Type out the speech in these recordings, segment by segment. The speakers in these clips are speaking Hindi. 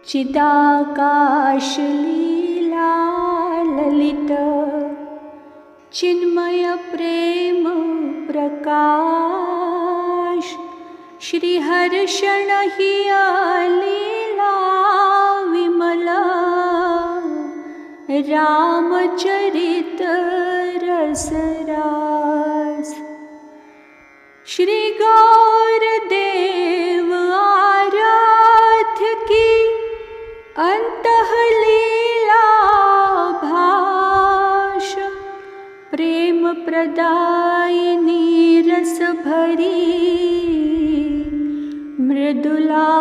चिदाकाश लीला ललित चिन्मय प्रेम प्रकाश श्रीहर्षण हिया लीला विमला रामचरित रसरास श्री गौरदेव आराध्य की अंतः लीला भाष प्रेम प्रदायिनी रस भरी मृदुला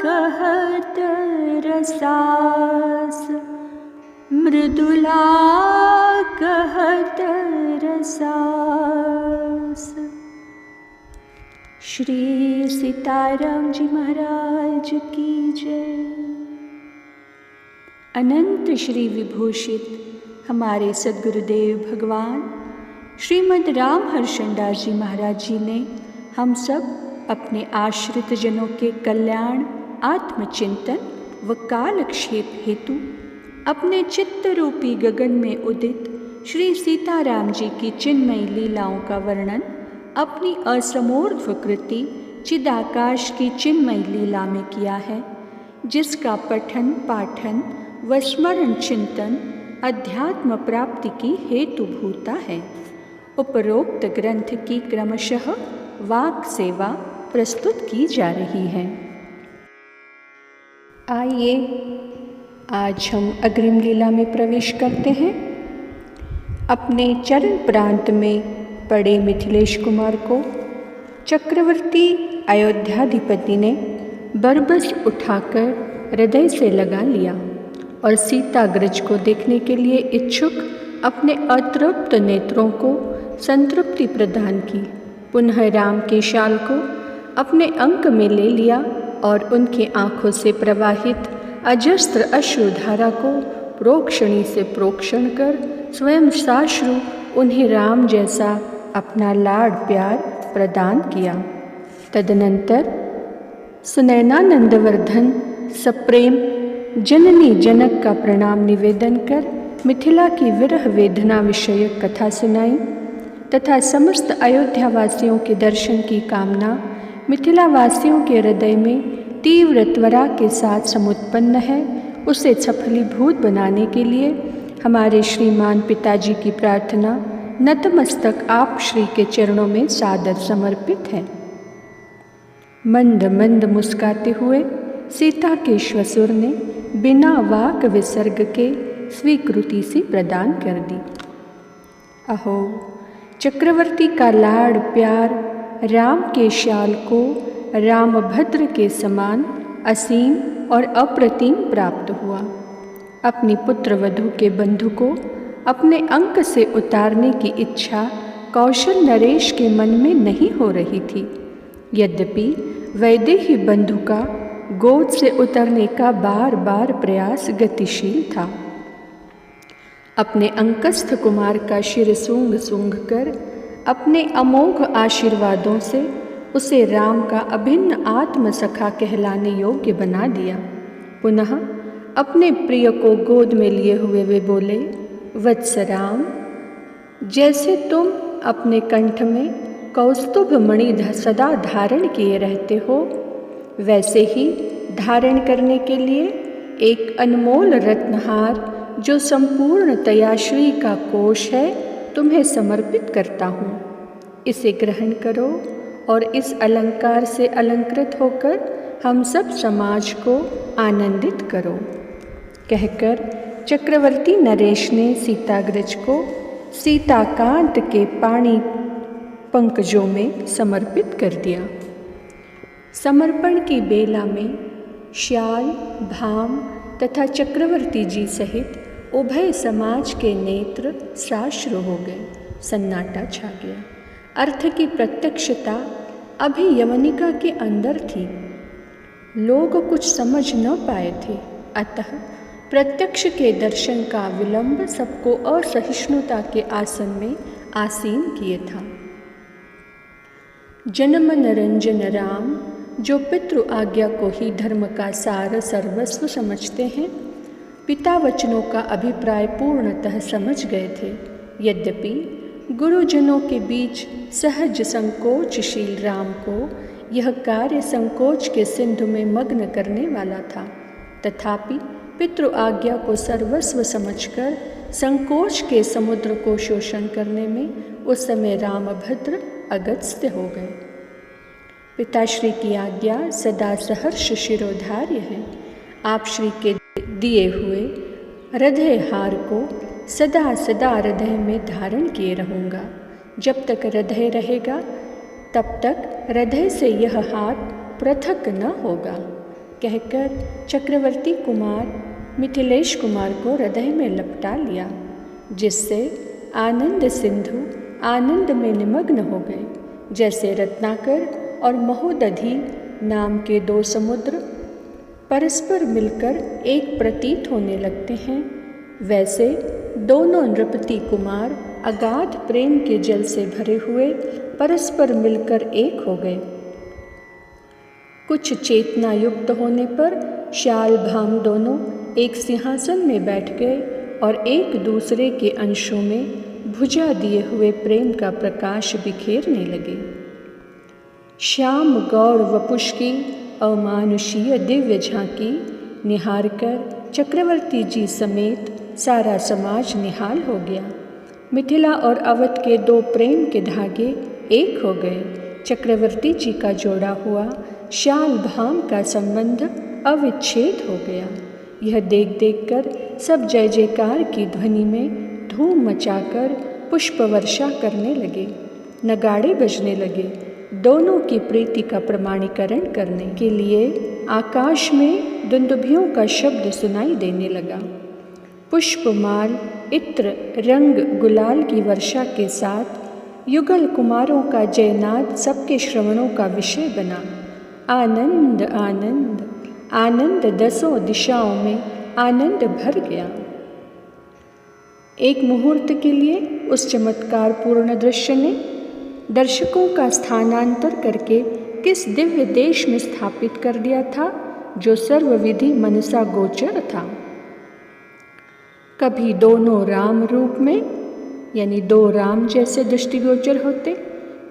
कहत रसास मृदुला कहत रसास। श्री सीताराम जी महाराज की जय। अनंत श्री विभूषित हमारे सद्गुरुदेव भगवान श्रीमद् राम हर्षणदास जी महाराज जी ने हम सब अपने आश्रित जनों के कल्याण, आत्मचिंतन व कालक्षेप हेतु अपने चित्त रूपी गगन में उदित श्री सीताराम जी की चिन्मयी लीलाओं का वर्णन अपनी असमोर्ध्व कृति चिदाकाश की चिन्मयी लीला में किया है, जिसका पठन पाठन व स्मरण चिंतन अध्यात्म प्राप्ति की हेतुभूता है। उपरोक्त ग्रंथ की क्रमशः वाक सेवा प्रस्तुत की जा रही है। आइए आज हम अग्रिम लीला में प्रवेश करते हैं। अपने चरण प्रांत में पड़े मिथिलेश कुमार को चक्रवर्ती अयोध्याधिपति ने बरबस उठाकर हृदय से लगा लिया और सीताग्रज को देखने के लिए इच्छुक अपने अतृप्त नेत्रों को संतृप्ति प्रदान की। पुनः राम के शाल को अपने अंक में ले लिया और उनकी आँखों से प्रवाहित अजस्त्र अश्रुधारा को प्रोक्षणी से प्रोक्षण कर स्वयं साश्रु उन्हें राम जैसा अपना लाड प्यार प्रदान किया। तदनंतर सुनैनानंदवर्धन सप्रेम जननी जनक का प्रणाम निवेदन कर मिथिला की विरह वेदना विषयक कथा सुनाई तथा समस्त अयोध्यावासियों के दर्शन की कामना मिथिलावासियों के हृदय में तीव्र त्वरा के साथ समुत्पन्न है, उसे सफलीभूत बनाने के लिए हमारे श्रीमान पिताजी की प्रार्थना नतमस्तक आप श्री के चरणों में सादर समर्पित है। मंद मंद मुस्काते हुए सीता के श्वसुर ने बिना वाक विसर्ग के स्वीकृति सी प्रदान कर दी। अहो, चक्रवर्ती का लाड़ प्यार राम के शाल को रामभद्र के समान असीम और अप्रतिम प्राप्त हुआ। अपनी पुत्र वधू के बंधु को अपने अंक से उतारने की इच्छा कौशल नरेश के मन में नहीं हो रही थी। यद्यपि वैदेही बंधु का गोद से उतरने का बार बार प्रयास गतिशील था। अपने अंकस्थ कुमार का शिर सूंघ सूंघ कर अपने अमोघ आशीर्वादों से उसे राम का अभिन्न आत्मसखा कहलाने योग्य बना दिया। पुनः अपने प्रिय को गोद में लिए हुए वे बोले, वत्स राम, जैसे तुम अपने कंठ में कौस्तुभ मणि सदा धारण किए रहते हो, वैसे ही धारण करने के लिए एक अनमोल रत्नहार जो संपूर्णतया श्री का कोश है तुम्हें समर्पित करता हूँ। इसे ग्रहण करो और इस अलंकार से अलंकृत होकर हम सब समाज को आनंदित करो। कहकर चक्रवर्ती नरेश ने सीताग्रज को सीताकांत के पाणी पंकजों में समर्पित कर दिया। समर्पण की बेला में श्याल, भाम तथा चक्रवर्ती जी सहित उभय समाज के नेत्र साश्रु हो गए। सन्नाटा छा गया। अर्थ की प्रत्यक्षता अभी यवनिका के अंदर थी। लोग कुछ समझ न पाए थे, अतः प्रत्यक्ष के दर्शन का विलंब सबको असहिष्णुता के आसन में आसीन किए था। जनमन रंजन राम जो पितृ आज्ञा को ही धर्म का सार सर्वस्व समझते हैं, पिता वचनों का अभिप्राय पूर्णतः समझ गए थे। यद्यपि गुरुजनों के बीच सहज संकोचशील राम को यह कार्य संकोच के सिंधु में मग्न करने वाला था, तथापि पितृ आज्ञा को सर्वस्व समझकर संकोच के समुद्र को शोषण करने में उस समय रामभद्र अगस्त्य हो गए। पिताश्री की आज्ञा सदा सहर्ष शिरोधार्य है। आप श्री के दिए हुए हृदय हार को सदा सदा हृदय में धारण किए रहूँगा। जब तक हृदय रहेगा तब तक हृदय से यह हाथ पृथक न होगा, कहकर चक्रवर्ती कुमार मिथिलेश कुमार को हृदय में लपटा लिया, जिससे आनंद सिंधु आनंद में निमग्न हो गए। जैसे रत्नाकर और महोदधि नाम के दो समुद्र परस्पर मिलकर एक प्रतीत होने लगते हैं, वैसे दोनों नृपति कुमार अगाध प्रेम के जल से भरे हुए परस्पर मिलकर एक हो गए। कुछ चेतना युक्त होने पर श्याल भाम दोनों एक सिंहासन में बैठ गए और एक दूसरे के अंशों में भुजा दिए हुए प्रेम का प्रकाश बिखेरने लगे। श्याम गौर वपुष की अमानुषीय दिव्य झांकी निहार कर चक्रवर्ती जी समेत सारा समाज निहाल हो गया। मिथिला और अवध के दो प्रेम के धागे एक हो गए। चक्रवर्ती जी का जोड़ा हुआ श्याल भाम का संबंध अविच्छेद हो गया। यह देख देख कर सब जय जयकार की ध्वनि में धूम मचाकर पुष्प वर्षा करने लगे, नगाड़े बजने लगे। दोनों की प्रीति का प्रमाणीकरण करने के लिए आकाश में दुंदुभियों का शब्द सुनाई देने लगा। पुष्पमाल इत्र रंग गुलाल की वर्षा के साथ युगल कुमारों का जयनाद सबके श्रवणों का विषय बना। आनंद आनंद आनंद दसों दिशाओं में आनंद भर गया। एक मुहूर्त के लिए उस चमत्कार पूर्ण दृश्य ने दर्शकों का स्थानांतर करके किस दिव्य देश में स्थापित कर दिया था जो सर्वविधि मनसा गोचर था। कभी दोनों राम रूप में यानी दो राम जैसे दृष्टिगोचर होते,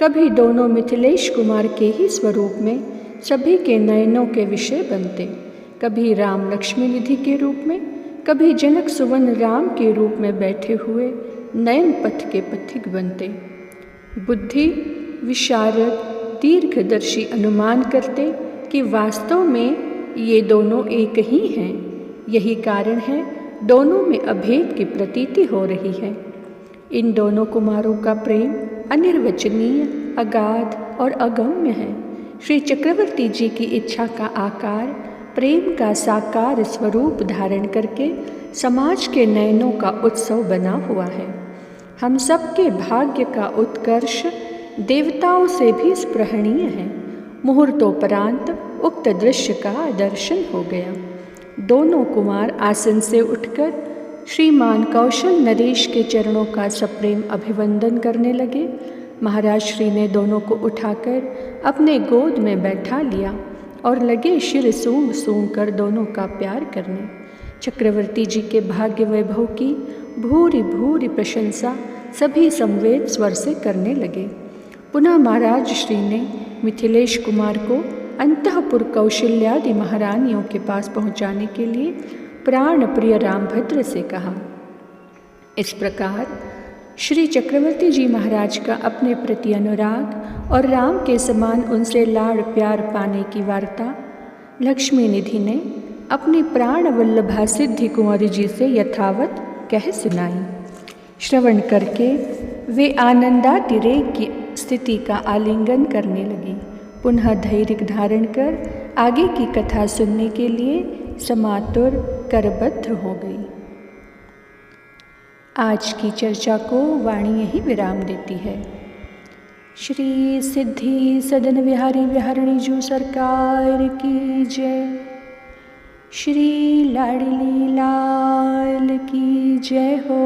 कभी दोनों मिथिलेश कुमार के ही स्वरूप में सभी के नयनों के विषय बनते, कभी राम लक्ष्मी निधि के रूप में, कभी जनक सुवन राम के रूप में बैठे हुए नयन पथ के पथिक बनते। बुद्धि विशारद दीर्घदर्शी अनुमान करते कि वास्तव में ये दोनों एक ही हैं। यही कारण है दोनों में अभेद की प्रतीति हो रही है। इन दोनों कुमारों का प्रेम अनिर्वचनीय, अगाध और अगम्य है। श्री चक्रवर्ती जी की इच्छा का आकार प्रेम का साकार स्वरूप धारण करके समाज के नयनों का उत्सव बना हुआ है। हम सबके भाग्य का उत्कर्ष देवताओं से भी स्पृहणीय है। मुहूर्तोपरांत उक्त दृश्य का दर्शन हो गया। दोनों कुमार आसन से उठकर श्रीमान कौशल नरेश के चरणों का सप्रेम अभिवंदन करने लगे। महाराज श्री ने दोनों को उठाकर अपने गोद में बैठा लिया और लगे शिर सूंघ सूंघ कर दोनों का प्यार करने। चक्रवर्ती जी के भाग्य वैभव की भूरि भूरि प्रशंसा सभी समवेत स्वर से करने लगे। पुनः महाराज श्री ने मिथिलेश कुमार को अंतःपुर कौशल्यादि महारानियों के पास पहुंचाने के लिए प्राण प्रिय रामभद्र से कहा। इस प्रकार श्री चक्रवर्ती जी महाराज का अपने प्रति अनुराग और राम के समान उनसे लाड़ प्यार पाने की वार्ता लक्ष्मी निधि ने अपनी प्राण वल्लभा सिद्धि कुंवरी जी से यथावत कह सुनाई। श्रवण करके वे आनंदातिरेक की स्थिति का आलिंगन करने लगी। पुनः धैर्य धारण कर आगे की कथा सुनने के लिए समातुर करबद्ध हो गई। आज की चर्चा को वाणी यही विराम देती है। श्री सिद्धि सदन विहारी विहारिणी जू सरकार की जय। श्री लाडली लाल की जय हो।